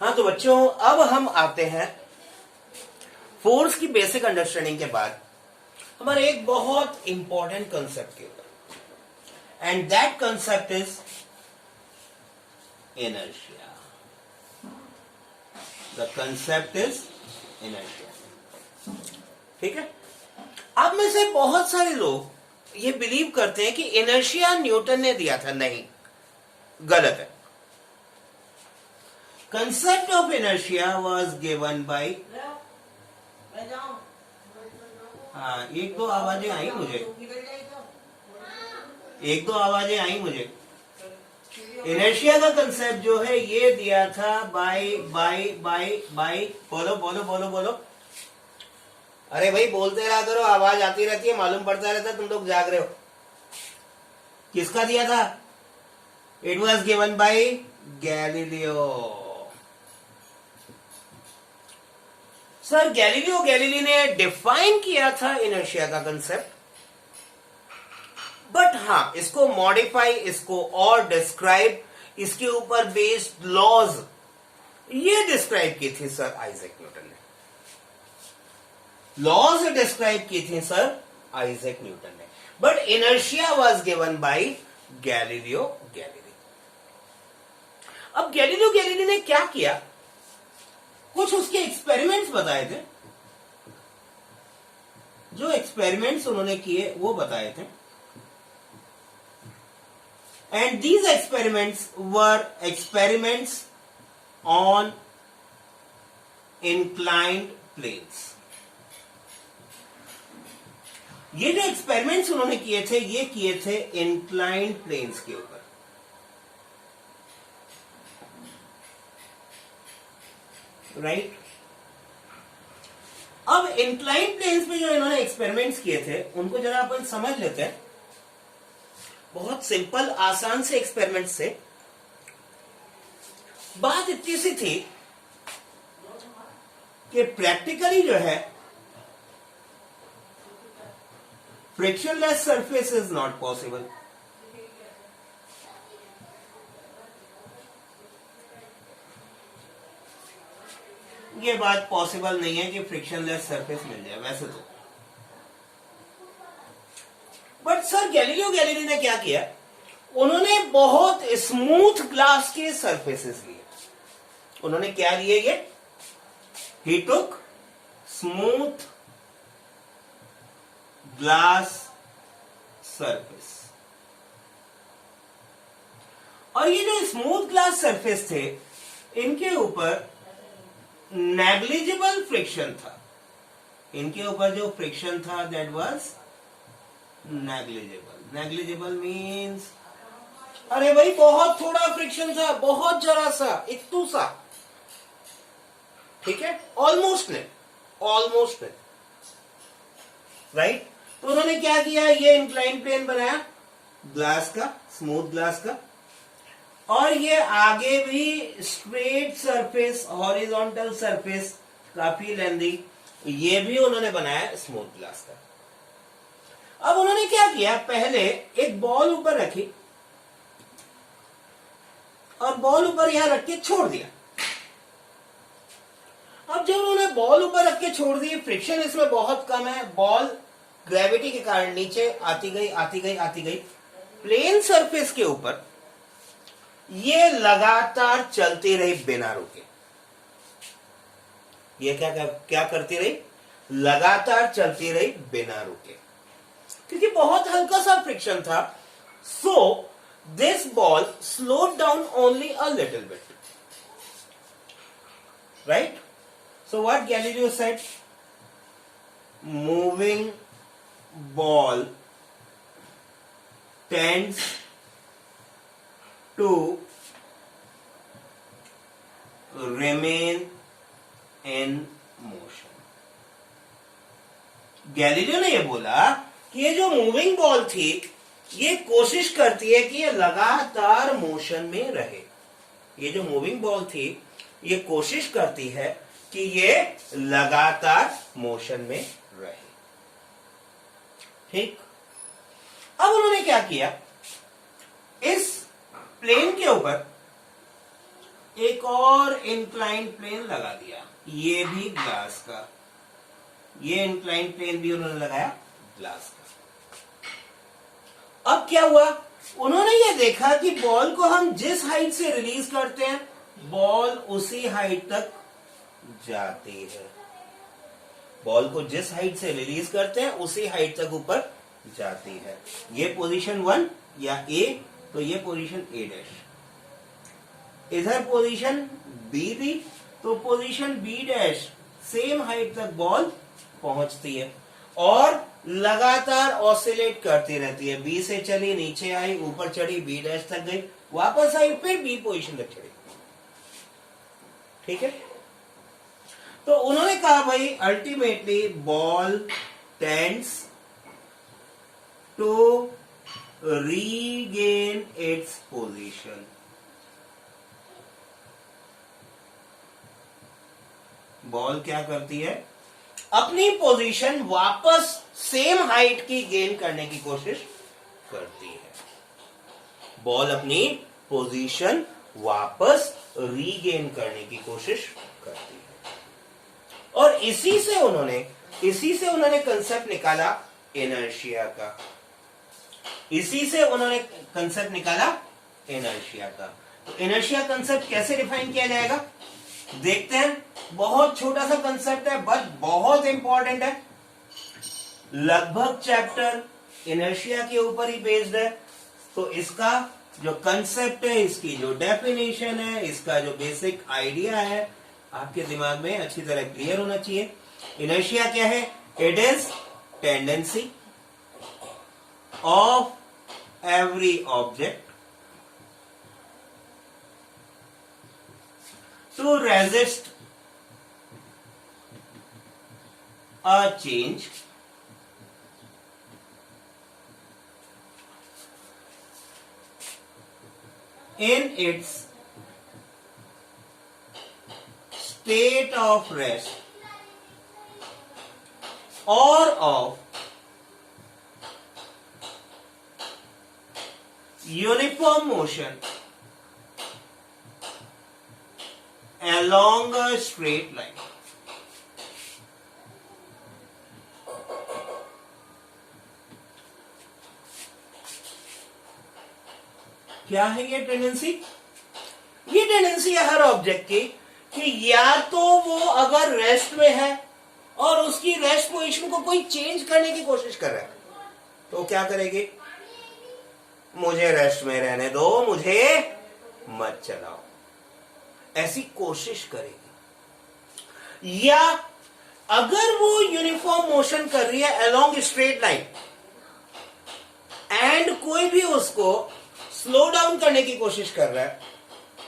हाँ तो बच्चों, अब हम आते हैं फोर्स की बेसिक अंडरस्टैंडिंग के बाद हमारे एक बहुत इंपॉर्टेंट कंसेप्ट के ऊपर, and that concept is inertia. The concept is inertia. ठीक है। अब में से बहुत सारे लोग ये बिलीव करते हैं कि इनर्शिया न्यूटन ने दिया था। नहीं, गलत है। Concept of inertia was given by, हाँ एक दो आवाजें आई मुझे, इनर्शिया का कंसेप्ट जो है ये दिया था बाय बोलो। अरे भाई बोलते रहा करो, आवाज आती रहती है, मालूम पड़ता रहता है तुम लोग जाग रहे हो। किसका दिया था? It was given by Galileo. Sir Galilei ने डिफाइन किया था इनर्शिया का कंसेप्ट, बट हाँ इसको मॉडिफाई, इसको और डिस्क्राइब, इसके ऊपर बेस्ड लॉज ये डिस्क्राइब की थी सर आइजैक न्यूटन ने। लॉज डिस्क्राइब की थी सर आइजैक न्यूटन ने, but inertia was given by Galileo Galilei. अब गैलीलियो गैलीली ने क्या किया? कुछ उसके एक्सपेरिमेंट्स बताए थे। जो एक्सपेरिमेंट्स उन्होंने किए वो बताए थे, and these experiments were experiments on inclined planes. ये जो एक्सपेरिमेंट्स उन्होंने किए थे ये किए थे इंक्लाइंड प्लेन्स के ऊपर। राइट। अब इंक्लाइंड प्लेन्स पे जो इन्होंने एक्सपेरिमेंट्स किए थे उनको जरा अपन समझ लेते हैं। बहुत सिंपल आसान से एक्सपेरिमेंट से। बात इतनी सी थी कि प्रैक्टिकली जो है frictionless surface is not possible. ये बात पॉसिबल नहीं है कि फ्रिक्शनलेस सरफेस मिल जाए वैसे तो। बट सर गैलीलियो गैलीली ने क्या किया? उन्होंने बहुत स्मूथ ग्लास के सरफेसेस लिए। उन्होंने क्या लिए? ये ही टुक स्मूथ ग्लास सरफेस, और ये जो स्मूथ ग्लास सरफेस थे इनके ऊपर नेग्लिजिबल फ्रिक्शन था। इनके ऊपर जो फ्रिक्शन था that was negligible. Negligible means अरे भाई बहुत थोड़ा फ्रिक्शन था, बहुत जरा सा, इतू सा। ठीक है, ऑलमोस्ट नहीं। राइट। तो उन्होंने क्या किया? ये इंक्लाइन प्लेन बनाया ग्लास का, स्मूथ ग्लास का, और ये आगे भी स्ट्रेट सरफेस, हॉरिजॉन्टल सरफेस, काफी लेंथी, ये भी उन्होंने बनाया स्मूथ ग्लास का। अब उन्होंने क्या किया? पहले एक बॉल ऊपर रखी और बॉल ऊपर यहां रख के छोड़ दिया। अब जब उन्होंने बॉल ऊपर रख के छोड़ दी, फ्रिक्शन इसमें बहुत कम है, बॉल ग्रेविटी के कारण नीचे आती गई। प्लेन सरफेस के ऊपर ये लगातार चलती रही बिना रुके। ये क्या करती रही? लगातार चलती रही बिना रुके, क्योंकि बहुत हल्का सा फ्रिक्शन था। So this ball slowed down only a little bit. Right. So what Galileo said? Moving ball tends to remain in motion। Galileo ने यह बोला कि ये जो मूविंग बॉल थी ये कोशिश करती है कि ये लगातार मोशन में रहे। ये जो मूविंग बॉल थी ये कोशिश करती है कि ये लगातार मोशन में रहे। ठीक। अब उन्होंने क्या किया? इस प्लेन के ऊपर एक और इंक्लाइंड प्लेन लगा दिया, ये भी ग्लास का, ये इंक्लाइंड प्लेन भी उन्होंने लगाया ग्लास का। अब क्या हुआ, उन्होंने ये देखा कि बॉल को हम जिस हाइट से रिलीज करते हैं बॉल उसी हाइट तक जाती है, बॉल को जिस हाइट से रिलीज करते हैं उसी हाइट तक ऊपर जाती है। ये पोजीशन 1 या ए, तो ये पोजीशन ए डैश, इधर पोजीशन बी थी, तो position B dash same height तक बॉल पहुंचती है और लगातार ऑसिलेट करती रहती है। बी से चली, नीचे आई, ऊपर चढ़ी, बी डैश तक गई, वापस आई, फिर बी पोजीशन तक चढ़ी। ठीक है, तो उन्होंने कहा भाई ultimately ball tends to regain its position. Ball क्या करती है, अपनी पोजीशन वापस सेम हाइट की गेन करने की कोशिश करती है। बॉल अपनी पोजीशन वापस रीगेन करने की कोशिश करती है और इसी से उन्होंने कंसेप्ट निकाला इनर्शिया का, इसी से उन्होंने कंसेप्ट निकाला इनर्शिया का। तो इनर्शिया कंसेप्ट कैसे डिफाइन किया जाएगा देखते हैं। बहुत छोटा सा कंसेप्ट है बट बहुत इंपॉर्टेंट है, लगभग चैप्टर इनर्शिया के ऊपर ही बेस्ड है। तो इसका जो कंसेप्ट है, इसकी जो डेफिनेशन है, इसका जो बेसिक आइडिया है आपके दिमाग में अच्छी तरह क्लियर होना चाहिए। इनर्शिया क्या है, it is tendency of every object to resist a change in its state of rest or of uniform motion along a straight line। क्या है ये टेंडेंसी, ये टेंडेंसी है हर ऑब्जेक्ट की कि या तो वो अगर रेस्ट में है और उसकी रेस्ट पोजीशन को कोई चेंज करने की कोशिश कर रहा है तो क्या करेगी, मुझे रेस्ट में रहने दो, मुझे मत चलाओ, ऐसी कोशिश करेगी। या अगर वो यूनिफॉर्म मोशन कर रही है अलोंग स्ट्रेट लाइन एंड कोई भी उसको स्लो डाउन करने की कोशिश कर रहा है,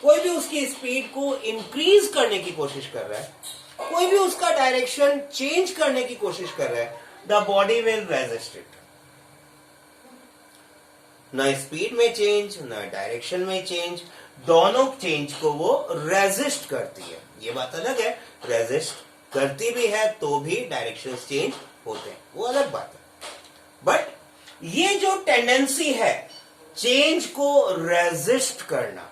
कोई भी उसकी स्पीड को इंक्रीज करने की कोशिश कर रहा है, कोई भी उसका डायरेक्शन चेंज करने की कोशिश कर रहा है, the body will resist it. न स्पीड में चेंज, न डायरेक्शन में चेंज, दोनों चेंज को वो रेजिस्ट करती है। ये बात अलग है, रेजिस्ट करती भी है तो भी डायरेक्शन चेंज होते हैं, वो अलग बात है। बट ये जो टेंडेंसी है चेंज को रेजिस्ट करना,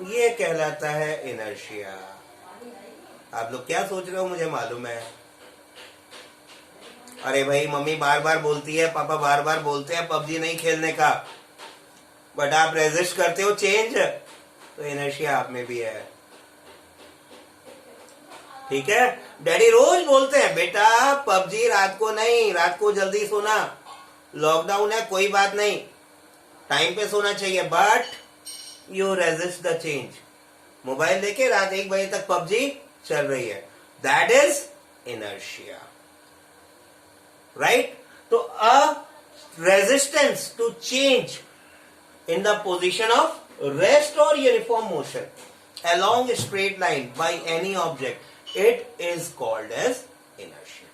ये कहलाता है इनर्शिया। आप लोग क्या सोच रहे हो मुझे मालूम है, अरे भाई मम्मी बार बार बोलती है, पापा बार बार बोलते हैं पबजी नहीं खेलने का, बट आप रेजिस्ट करते हो चेंज, तो इनर्शिया आप में भी है। ठीक है, डैडी रोज बोलते हैं बेटा पबजी रात को नहीं, रात को जल्दी सोना, लॉकडाउन है कोई बात नहीं, टाइम पे सोना चाहिए, but you resist the change. Mobile लेके रात 1 बजे तक पबजी चल रही है, दैट इज इनर्शिया, राइट। तो a resistance to change in the position of rest or uniform motion along a straight line by any object, it is called as inertia,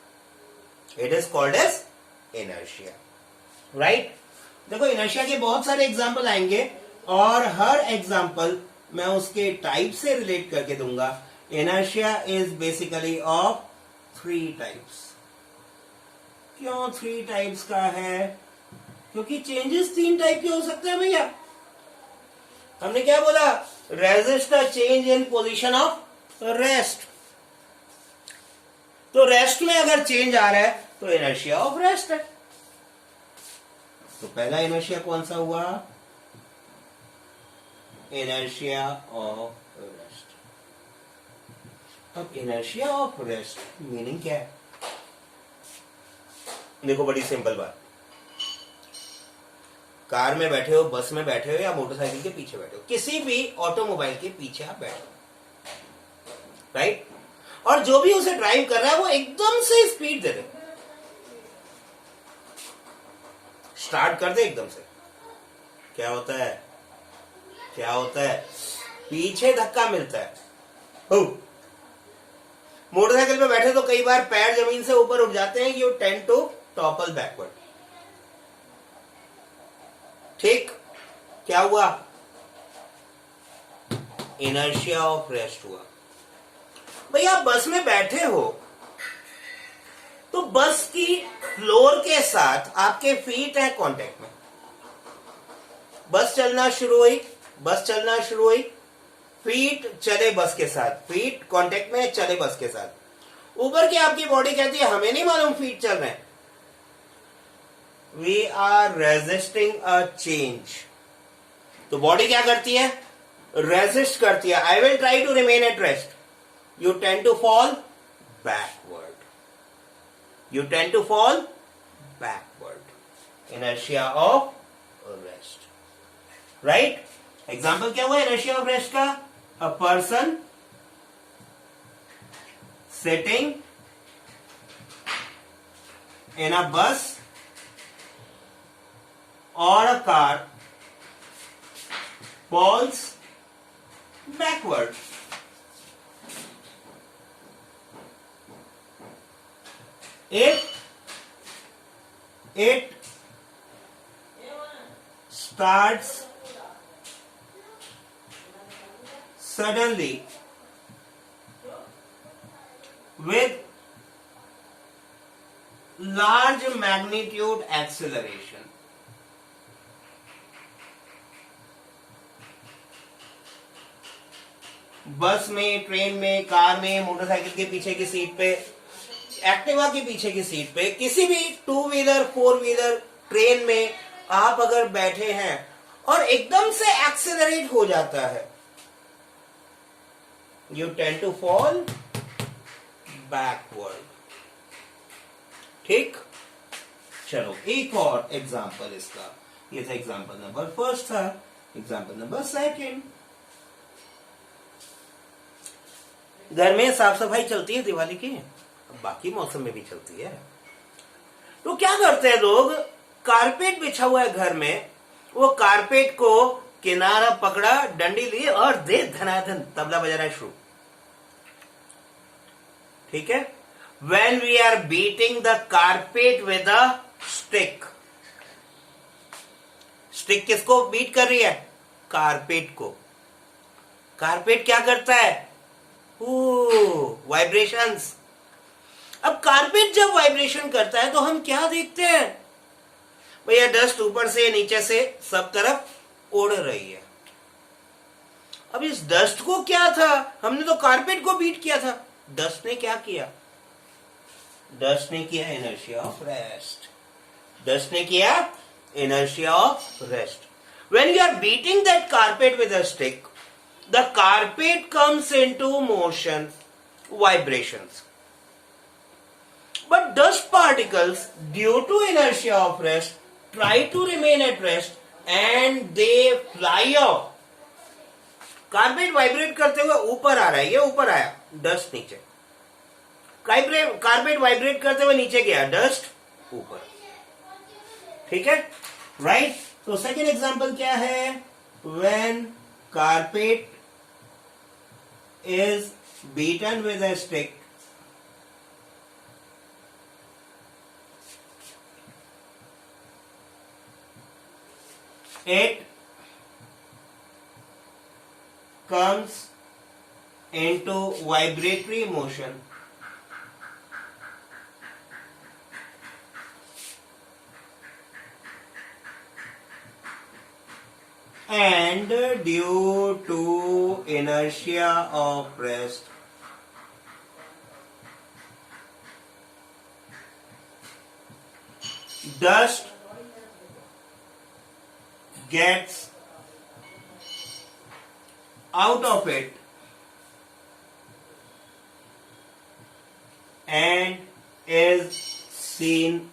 it is called as inertia, right। देखो inertia के बहुत सारे example आएंगे और हर example मैं उसके type से relate करके दूंगा। Inertia is basically of 3 types. क्यों 3 टाइप्स का है, क्योंकि चेंजेस 3 टाइप के हो सकते हैं भैया। हमने क्या बोला, resist the change in position of rest. तो रेस्ट में अगर चेंज आ रहा है तो इनर्शिया ऑफ रेस्ट है। तो पहला इनर्शिया कौन सा हुआ? Inertia of rest. अब इनर्शिया ऑफ रेस्ट मीनिंग क्या है? देखो बड़ी सिंपल बात, कार में बैठे हो, बस में बैठे हो या मोटरसाइकिल के पीछे बैठे हो, किसी भी ऑटोमोबाइल के पीछे आप बैठे हो, राइट? और जो भी उसे ड्राइव कर रहा है वो एकदम से स्पीड दे दे, स्टार्ट कर दे एकदम से, क्या होता है? क्या होता है? पीछे धक्का मिलता है। मोटरसाइकिल पे बैठे तो कई बार पैर जमीन से ऊपर उठ जाते हैं, you tend to topple backward. ठीक, क्या हुआ? इनर्शिया ऑफ रेस्ट हुआ। भाई आप बस में बैठे हो तो बस की फ्लोर के साथ आपके फीट है कांटेक्ट में। बस चलना शुरू हुई, बस चलना शुरू हुई, फीट चले बस के साथ, फीट कांटेक्ट में चले बस के साथ। ऊपर की आपकी बॉडी कहती है हमें नहीं मालूम फीट चल रहे हैं। We are resisting a change. तो बॉडी क्या करती है? रेजिस्ट करती है। I will try to remain at rest, you tend to fall backward. You tend to fall backward. Inertia of rest. Right? Example क्या हुआ inertia of rest का? A person sitting in a bus or a car falls backward. It starts suddenly with large magnitude acceleration. बस में, train में, car में, motorcycle के पीछे की सीट पे, एक्टिवा के पीछे की सीट पे, किसी भी two wheeler, four wheeler, train में आप अगर बैठे हैं और एकदम से एक्सेलरेट हो जाता है, you tend to fall backward. ठीक, चलो एक और एग्जांपल इसका। ये था एग्जांपल नंबर फर्स्ट था। एग्जांपल नंबर सेकंड, घर में साफ सफाई चलती है दिवाली की, बाकी मौसम में भी चलती है। तो क्या करते हैं लोग? कारपेट बिछा हुआ है घर में, वो कारपेट को किनारा पकड़ा, डंडी ली और दे धनाधन तबला बजाना शुरू। ठीक है? When we are beating the carpet with a stick, stick किसको बीट कर रही है? कारपेट को। कारपेट क्या करता है? वाइब्रेशंस। अब कारपेट जब वाइब्रेशन करता है तो हम क्या देखते हैं? भैया डस्ट ऊपर से नीचे से सब तरफ उड़ रही है। अब इस डस्ट को क्या था? हमने तो कारपेट को बीट किया था, डस्ट ने क्या किया? डस्ट ने किया इनर्शिया ऑफ रेस्ट। डस्ट ने किया inertia of rest. When you are beating that carpet with a stick, the carpet comes into motion, vibrations. But dust particles, due to inertia of rest, try to remain at rest and they fly off. Carpet vibrate करते हुए ऊपर आ रहा है, ये ऊपर आया, dust नीचे। Carpet vibrate करते हुए नीचे गया, डस्ट ऊपर। ठीक है, राइट? तो सेकेंड एग्जांपल क्या है? When carpet is beaten with a stick, it comes into vibratory motion and due to inertia of rest dust gets out of it and is seen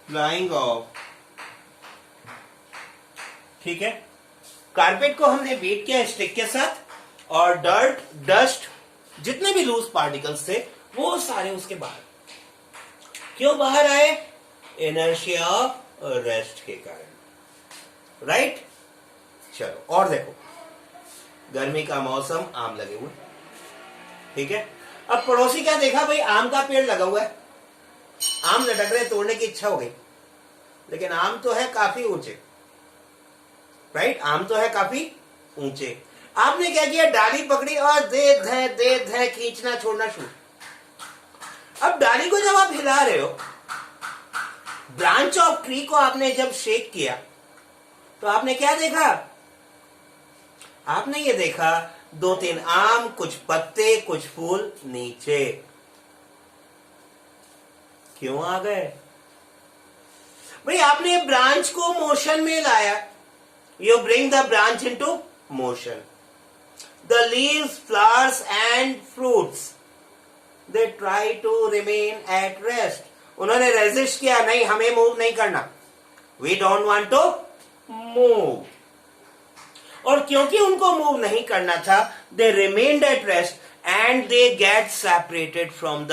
flying off. ठीक है, carpet को हमने beat किया stick के साथ और dust जितने भी लूज पार्टिकल्स थे वो सारे उसके बाहर क्यों बाहर आए? इनर्शिया ऑफ रेस्ट के कारण, राइट? चलो और देखो, गर्मी का मौसम, आम लगे हुए, ठीक है। अब पड़ोसी क्या देखा, भाई आम का पेड़ लगा हुआ है, आम लटक रहे, तोड़ने की इच्छा हो गई, लेकिन आम तो है काफी ऊंचे, राइट? आम तो है काफी ऊंचे। आपने क्या किया, डाली पकड़ी और दे धे खींचना छोड़ना शुरू। अब डाली को जब आप हिला रहे हो, ब्रांच ऑफ ट्री को आपने जब शेक किया तो आपने क्या देखा? आपने ये देखा 2-3 आम, कुछ पत्ते, कुछ फूल नीचे क्यों आ गए? भाई आपने ब्रांच को मोशन में लाया, you bring the branch into motion. The leaves, flowers and fruits they try to remain at rest. उन्होंने रेजिस्ट किया, नहीं हमें मूव नहीं करना, we don't want to move. और क्योंकि उनको मूव नहीं करना था, they remained at rest and they get separated from the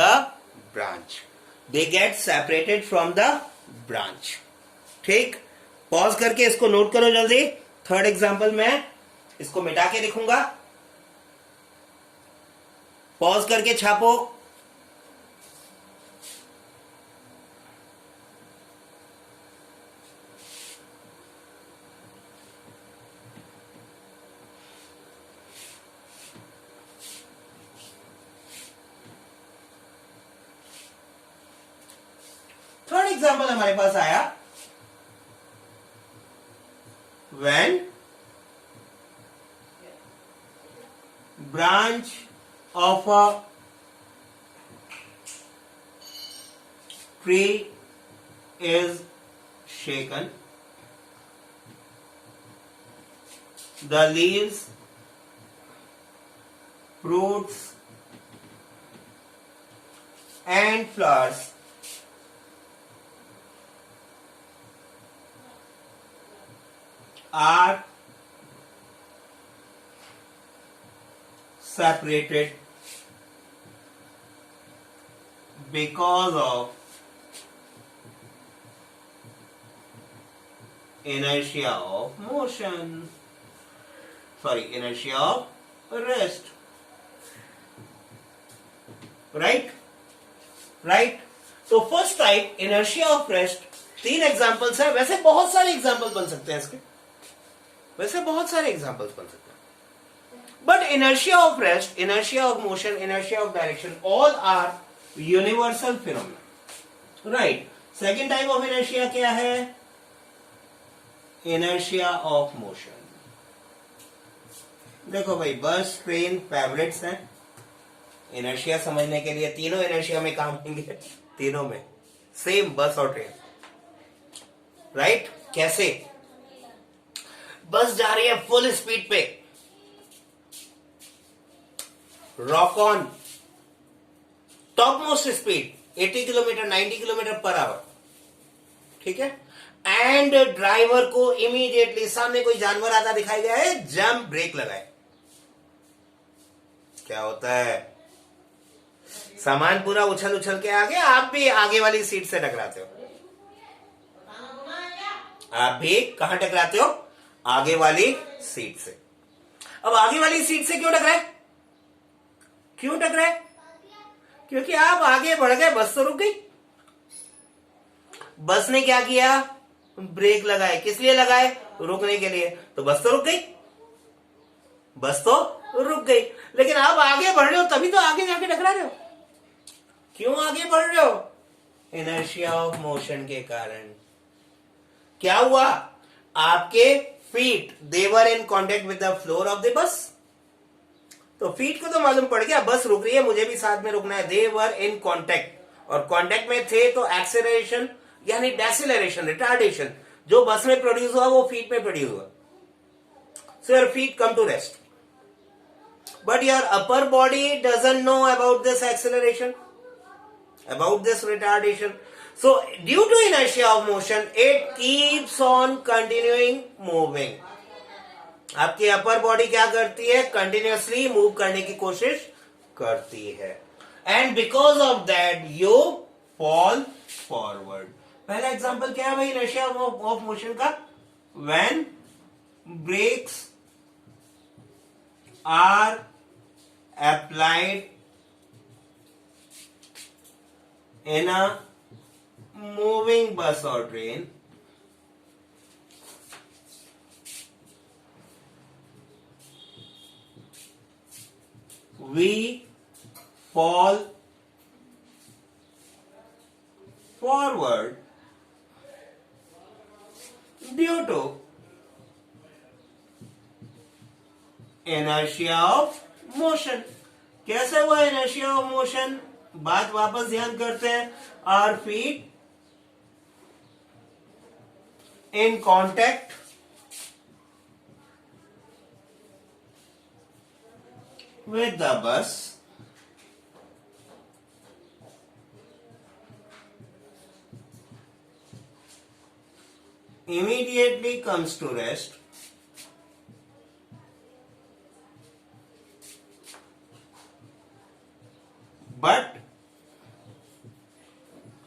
branch. They get separated from the branch. ठीक, पॉज करके इसको नोट करो जल्दी। थर्ड एग्जाम्पल में इसको मिटा के लिखूंगा, पॉज करके छापो। थर्ड एग्जाम्पल हमारे पास आया, when branch of a tree is shaken, the leaves, fruits and flowers are separated because of inertia of motion, inertia of rest, right? तो first type inertia of rest, 3 examples है। वैसे बहुत सारे example बन सकते हैं इसके, but inertia of rest, inertia of motion, inertia of direction, all are universal phenomena, right? Second type of inertia क्या है? Inertia of motion. देखो भाई, बस ट्रेन फेवरेट्स हैं इनर्शिया समझने के लिए, तीनों इनर्शिया में काम करेंगे, तीनों में सेम, बस और ट्रेन, राइट? कैसे? बस जा रही है फुल स्पीड पे, rock on, top most speed 80 kilometre 90 kilometre per hour, ठीक है? एंड ड्राइवर को इमीडिएटली सामने कोई जानवर आता दिखाई गया है, जंप ब्रेक लगाए, क्या होता है? सामान पूरा उछल उछल के आगे, आप भी आगे वाली सीट से टकराते हो। आप भी कहां टकराते हो? आगे वाली सीट से। अब आगे वाली सीट से क्यों टकराए? क्योंकि आप आगे बढ़ गए, बस तो रुक गई। बस ने क्या किया? ब्रेक लगाए। किस लिए लगाए? रुकने के लिए। तो बस तो रुक गई। लेकिन आप आगे बढ़ रहे हो, तभी तो आगे जाके टकरा रहे हो। क्यों आगे बढ़ रहे हो? इनर्शिया ऑफ मोशन के कारण। क्या हुआ, आपके feet they were in contact with the floor of the bus. तो फीट को तो मालूम पड़ गया बस रुक रही है, मुझे भी साथ में रुकना है। दे वर इन कॉन्टेक्ट, और कॉन्टेक्ट में थे तो एक्सेलरेशन यानी डेसिलरेशन, रिटार्डेशन जो बस में प्रोड्यूस हुआ वो फीट में प्रोड्यूस हुआ। So your feet come to rest, but your upper body doesn't know about this acceleration, about this retardation. So due to inertia of motion it keeps on continuing moving. आपकी upper body क्या करती है, continuously move करने की कोशिश करती है, and because of that you fall forward. पहला एग्जांपल क्या है भाई इनर्शिया ऑफ मोशन का, when brakes are applied in a moving bus or train, we fall forward due to inertia of motion. कैसे हुआ inertia of motion, बात वापस ध्यान करते हैं। Our feet in contact with the bus immediately comes to rest but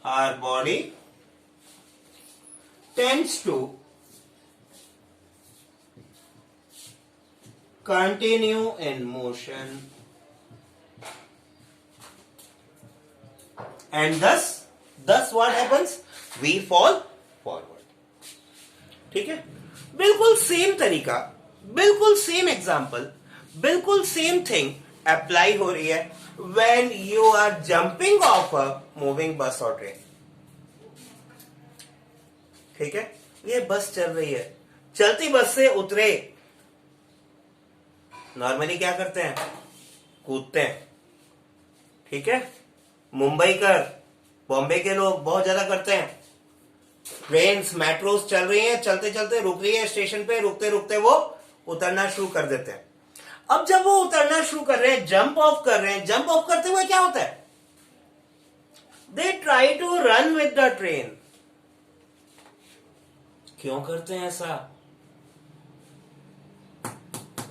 our body tends to continue in motion and thus what happens, we fall forward. ठीक है, बिल्कुल सेम तरीका, बिल्कुल सेम एग्जाम्पल, बिल्कुल सेम थिंग अप्लाई हो रही है when you are jumping off a moving bus or train. ठीक है, ये बस चल रही है, चलती बस से उतरे, नॉर्मली क्या करते हैं, कूदते हैं। ठीक है, मुंबई कर, बॉम्बे के लोग बहुत ज्यादा करते हैं। ट्रेन्स मेट्रोस चल रही हैं, चलते चलते रुक रही है स्टेशन पे, रुकते रुकते वो उतरना शुरू कर देते हैं। अब जब वो उतरना शुरू कर रहे हैं, जंप ऑफ कर रहे हैं, जंप ऑफ करते हुए क्या होता है, they try to run with the train. क्यों करते हैं ऐसा,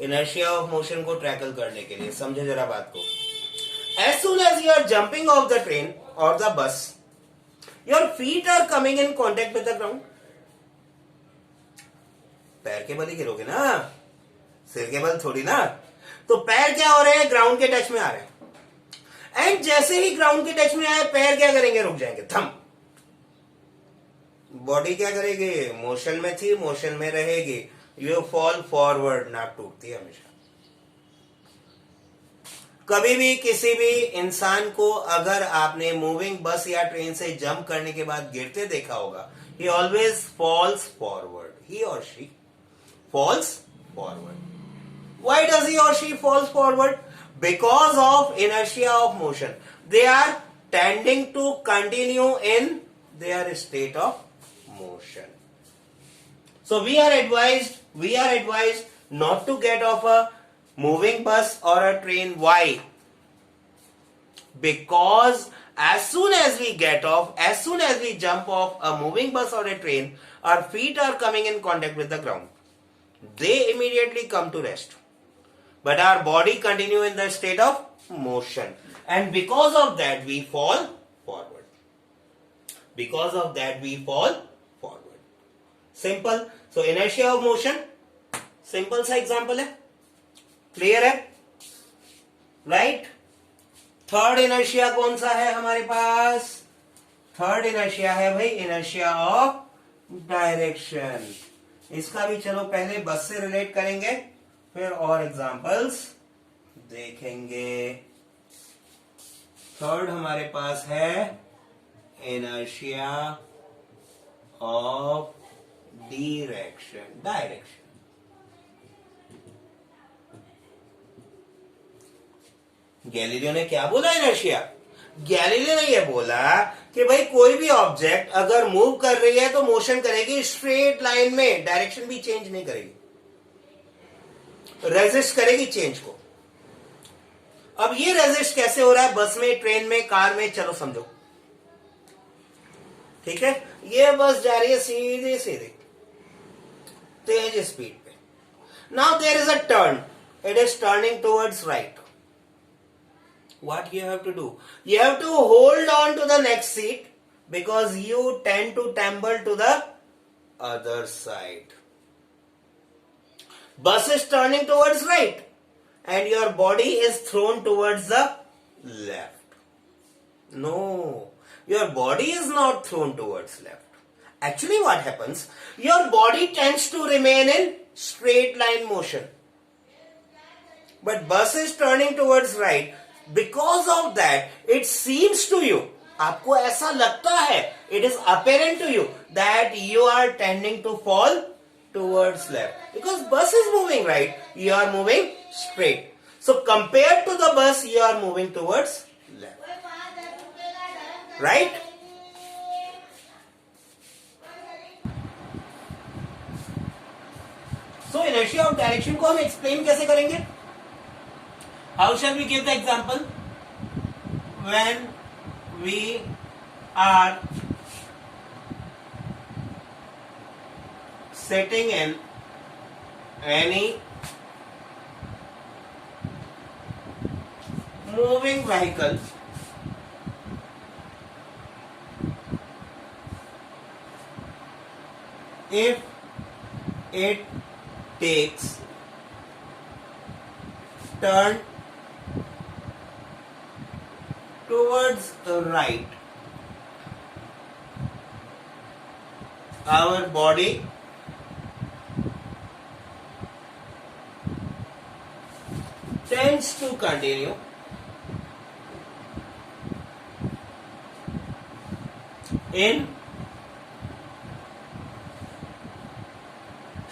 इनर्शिया ऑफ मोशन को ट्रैकल करने के लिए। समझे जरा बात को। As soon as you are jumping off the train और the bus, your feet are coming in contact with the ground. पैर के बल ही गिरोगे ना, सिर के बल थोड़ी ना। तो पैर क्या हो रहे हैं, ग्राउंड के टच में आ रहे हैं, एंड जैसे ही ग्राउंड के टच में आए पैर क्या करेंगे, रुक जाएंगे, थम। बॉडी क्या करेगी, मोशन में थी, मोशन में रहेगी, यू फॉल फॉरवर्ड, नाक टूटती है हमेशा। कभी भी किसी भी इंसान को अगर आपने मूविंग बस या ट्रेन से जंप करने के बाद गिरते देखा होगा, he always falls forward, he or she falls forward. Why does he or she falls forward? Because of inertia of motion. They are tending to continue in their state of motion. So we are advised not to get off a moving bus or a train. Why? Because as soon as we get off, as soon as we jump off a moving bus or a train, our feet are coming in contact with the ground. They immediately come to rest. But our body continue in the state of motion. And because of that we fall forward. Because of that we fall forward. Simple. So inertia of motion, simple सा example है, clear है, right? Third inertia कौन सा है हमारे पास, third inertia है भाई inertia of direction. इसका भी चलो पहले बस से रिलेट करेंगे, फिर और एग्जांपल्स देखेंगे। थर्ड हमारे पास है inertia of डायरेक्शन। गैलीलियो ने क्या बोला इनर्शिया? गैलीलियो ने यह बोला कि भाई कोई भी ऑब्जेक्ट अगर मूव कर रही है तो मोशन करेगी स्ट्रेट लाइन में, डायरेक्शन भी चेंज नहीं करेगी, रेजिस्ट करेगी चेंज को। अब ये रेजिस्ट कैसे हो रहा है? बस में, ट्रेन में, कार में, चलो समझो। ठीक है, ये बस जा रही है सीधे सीधे तेज स्पीड पे। Now there is a turn, it is turning towards right. What you have to do? You have to hold on to the next seat because you tend to tumble to the other side. Bus is turning towards right and your body is thrown towards the left. No, your body is not thrown towards left. Actually what happens? Your body tends to remain in straight line motion. But bus is turning towards right. Because of that, it seems to you, आपको ऐसा लगता है, it is apparent to you that you are tending to fall towards left. Because bus is moving right, you are moving straight. So compared to the bus, you are moving towards left. Right? So inertia of direction को हम explain कैसे करेंगे? How shall we give the example? When we are sitting in any moving vehicle, if it takes turn towards the right, our body tends to continue in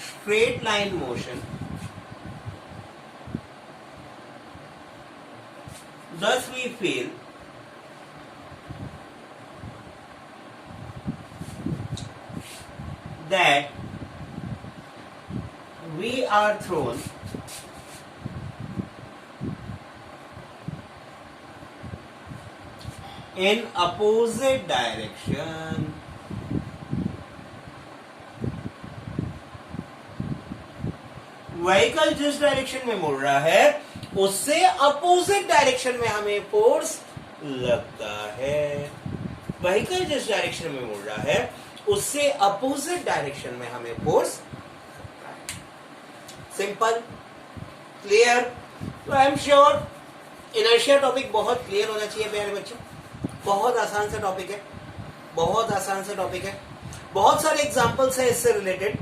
straight line motion. Thus we feel that we are thrown in opposite direction. Vehicle जिस direction में मुड़ रहा है उससे opposite direction में हमें force लगता है। व्हीकल जिस डायरेक्शन में मुड़ रहा है उससे अपोजिट डायरेक्शन में हमें फोर्स लगता है। Simple, clear? तो I am sure inertia topic बहुत क्लियर होना चाहिए प्यारे बच्चों। बहुत आसान सा टॉपिक है, बहुत आसान सा टॉपिक है। बहुत सारे एग्जांपल्स हैं इससे रिलेटेड।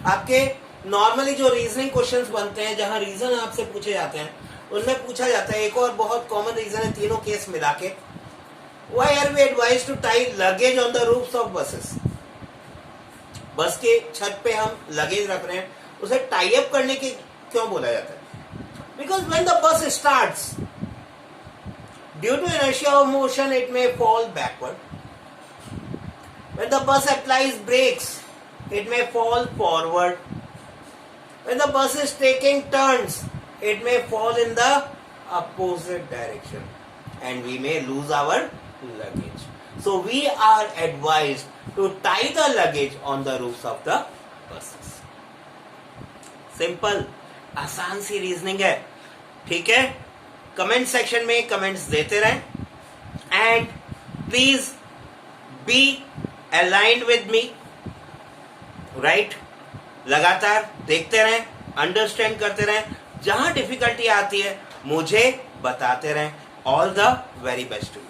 आपके नॉर्मली जो रीजनिंग क्वेश्चंस बनते हैं जहां रीजन आपसे पूछे जाते हैं उनमें पूछा जाता है, एक और बहुत कॉमन रीजन है तीनों केस मिला के, why are we advised to tie luggage on the roofs of buses. Bus के छत पे हम लगेज रख रहे हैं, उसे टाई अप करने के क्यों बोला जाता है? Because when the bus starts due to inertia of motion it may fall backward. When the bus applies brakes it may fall forward. When the bus is taking turns, it may fall in the opposite direction and we may lose our luggage. So we are advised to tie the luggage on the roofs of the buses. Simple, आसान सी reasoning है, ठीक है? Comment section में comments देते रहें and please be aligned with me, right? लगातार देखते रहें, अंडरस्टैंड करते रहें, जहां डिफिकल्टी आती है मुझे बताते रहें। All the very best to you.